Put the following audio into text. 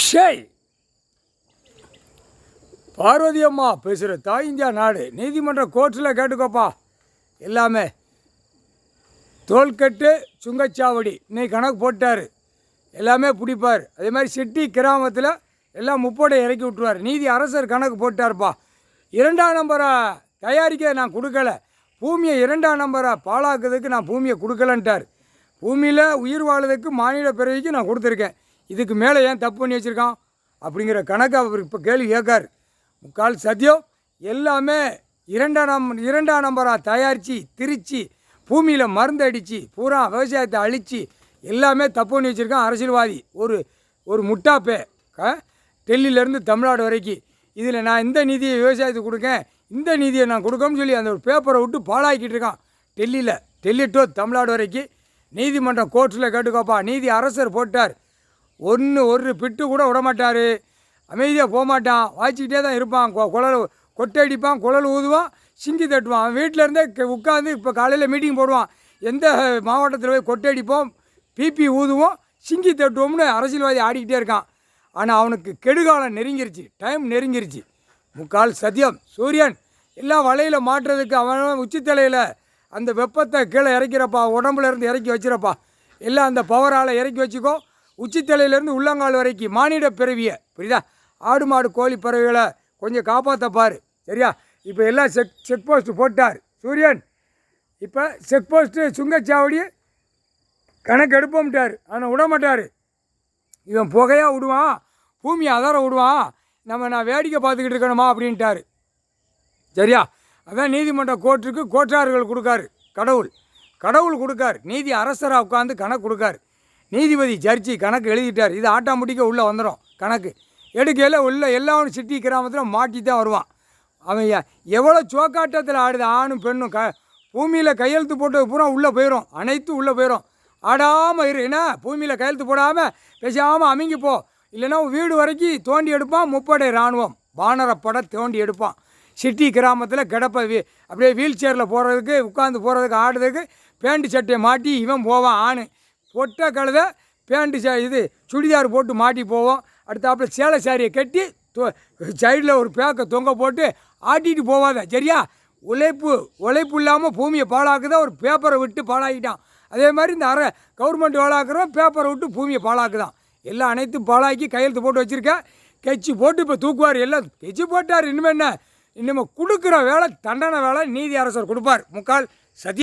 ஷேய் பார்வதி அம்மா பேசுகிற தாய் இந்தியா நாடு நீதிமன்ற கோர்ட்டில் கேட்டுக்கோப்பா. எல்லாமே தோல்கட்டு சுங்கச்சாவடி இன்னைக்கு கணக்கு போட்டார், எல்லாமே பிடிப்பார். அதே மாதிரி சிட்டி கிராமத்தில் எல்லாம் முப்படை இறக்கி விட்டுருவார். நீதி அரசர் கணக்கு போட்டார்ப்பா. 2ஆம் நம்பரை தயாரிக்க நான் கொடுக்கல, பூமியை 2ஆம் நம்பரை பாழாக்குறதுக்கு நான் பூமியை கொடுக்கலன்ட்டார். பூமியில் உயிர் வாழ்றதுக்கு மாநில பிறவிக்கு நான் கொடுத்துருக்கேன், இதுக்கு மேலே ஏன் தப்பு பண்ணி வச்சுருக்கான் அப்படிங்கிற கணக்கு அவர் இப்போ கேள்வி கேட்கார். முக்கால் சத்தியம் எல்லாமே 2ஆம் நம்பராக தயாரித்து திரித்து பூமியில் மருந்து அடித்து பூரா விவசாயத்தை அழித்து எல்லாமே தப்பு பண்ணி வச்சுருக்கான் அரசியல்வாதி. ஒரு முட்டாப்பே டெல்லியிலேருந்து தமிழ்நாடு வரைக்கும். இதில் நான் இந்த நிதியை விவசாயத்துக்கு கொடுக்கேன், இந்த நிதியை நான் கொடுக்கணும்னு சொல்லி அந்த ஒரு பேப்பரை விட்டு பாழாக்கிட்டு இருக்கான். டெல்லி டு தமிழ்நாடு வரைக்கும் நீதிமன்றம் கோர்ட்டில் கேட்டுக்கோப்பா. நீதி அரசர் போட்டார், ஒரு பிட்டு கூட விடமாட்டார், அமைதியாக போகமாட்டான், வாய்ச்சிக்கிட்டே தான் இருப்பான். குழல் கொட்டை அடிப்பான், குழல் ஊதுவான், சிங்கி தட்டுவான். அவன் வீட்டிலேருந்தே உட்காந்து இப்போ காலையில் மீட்டிங் போடுவான், எந்த மாவட்டத்தில் போய் கொட்டை அடிப்போம், பிபி ஊதுவோம், சிங்கி தட்டுவோம்னு அரசியல்வாதி ஆடிக்கிட்டே இருக்கான். ஆனால் அவனுக்கு கெடுகாலம் நெருங்கிருச்சு, டைம் நெருங்கிருச்சு. முக்கால் சத்தியம் சூரியன் எல்லாம் வலையில் மாட்டுறதுக்கு அவன் உச்சித்தலையில் அந்த வெப்பத்தை கீழே இறக்கிறப்பா, உடம்புலேருந்து இறக்கி வச்சிடப்பா. எல்லாம் அந்த பவரால் இறக்கி வச்சுக்கோ. உச்சித்தலையிலேருந்து உள்ளங்கால் வரைக்கும் மானிட பிறவியை, புரியுதா? ஆடு மாடு கோழி பறவைகளை கொஞ்சம் காப்பாற்றப்பார், சரியா? இப்போ எல்லாம் செக் போஸ்ட்டு போட்டார் சூரியன். இப்போ செக் போஸ்ட்டு சுங்கச்சாவடி கணக்கு எடுப்போம்ட்டார், ஆனால் விடமாட்டார். இவன் புகையாக விடுவான், பூமியை அதர விடுவான், நான் வேடிக்கை பார்த்துக்கிட்டு இருக்கணுமா அப்படின்ட்டார், சரியா? அதான் நீதிமன்ற கோர்ட்டுக்கு கோட்டார்கள் கொடுக்காரு, கடவுள் கொடுக்கார். நீதி அரசராக உட்காந்து கணக்கு கொடுக்கார். நீதிபதி ஜட்ஜி கணக்கு எழுதிட்டார். இது ஆட்டாமுட்டிக்க உள்ளே வந்துடும். கணக்கு எடுக்கையில் உள்ள எல்லாரும் சிட்டி கிராமத்தில் மாட்டி தான் வருவான். அவன் எவ்வளோ சோக்காட்டத்தில் ஆடுது ஆணும் பெண்ணும் பூமியில் கையெழுத்து போட்டது பூரா உள்ளே போயிடும், அனைத்தும் உள்ளே போயிடும். ஆடாமல் இரு, என்ன பூமியில் கையெழுத்து போடாமல் பேசாமல் அமைங்கி போ, இல்லைன்னா வீடு வரைக்கும் தோண்டி எடுப்பான். முப்படை இராணுவம் வானரப்படை தோண்டி எடுப்பான். சிட்டி கிராமத்தில் கிடப்ப அப்படியே வீல் சேரில் போகிறதுக்கு உட்காந்து போகிறதுக்கு ஆடுறதுக்கு பேண்ட் சட்டையை மாட்டி இவன் போவான். ஆணு பொட்டை கழுத பேண்ட்டு இது சுடிதார் போட்டு மாட்டி போவோம். அடுத்தாப்புல சேலை சாரியை கட்டி சைடில் ஒரு பேக்கை தொங்க போட்டு ஆட்டிகிட்டு போவாத, சரியா? உழைப்பு இல்லாமல் பூமியை பாழாக்குதான் ஒரு பேப்பரை விட்டு பாழாக்கிட்டான். அதே மாதிரி இந்த கவர்மெண்ட் பாழாக்குறோம், பேப்பரை விட்டு பூமியை பாழாக்குதான். எல்லாம் அனைத்தும் பாழாக்கி கையெழுத்து போட்டு வச்சுருக்கேன். கெச்சி போட்டு இப்போ தூக்குவார், எல்லாம் கெச்சி போட்டார். இனிமேல் என்ன, கொடுக்குற வேலை தண்டனை வேலை நீதி அரசர் கொடுப்பார். முக்கால் சதி.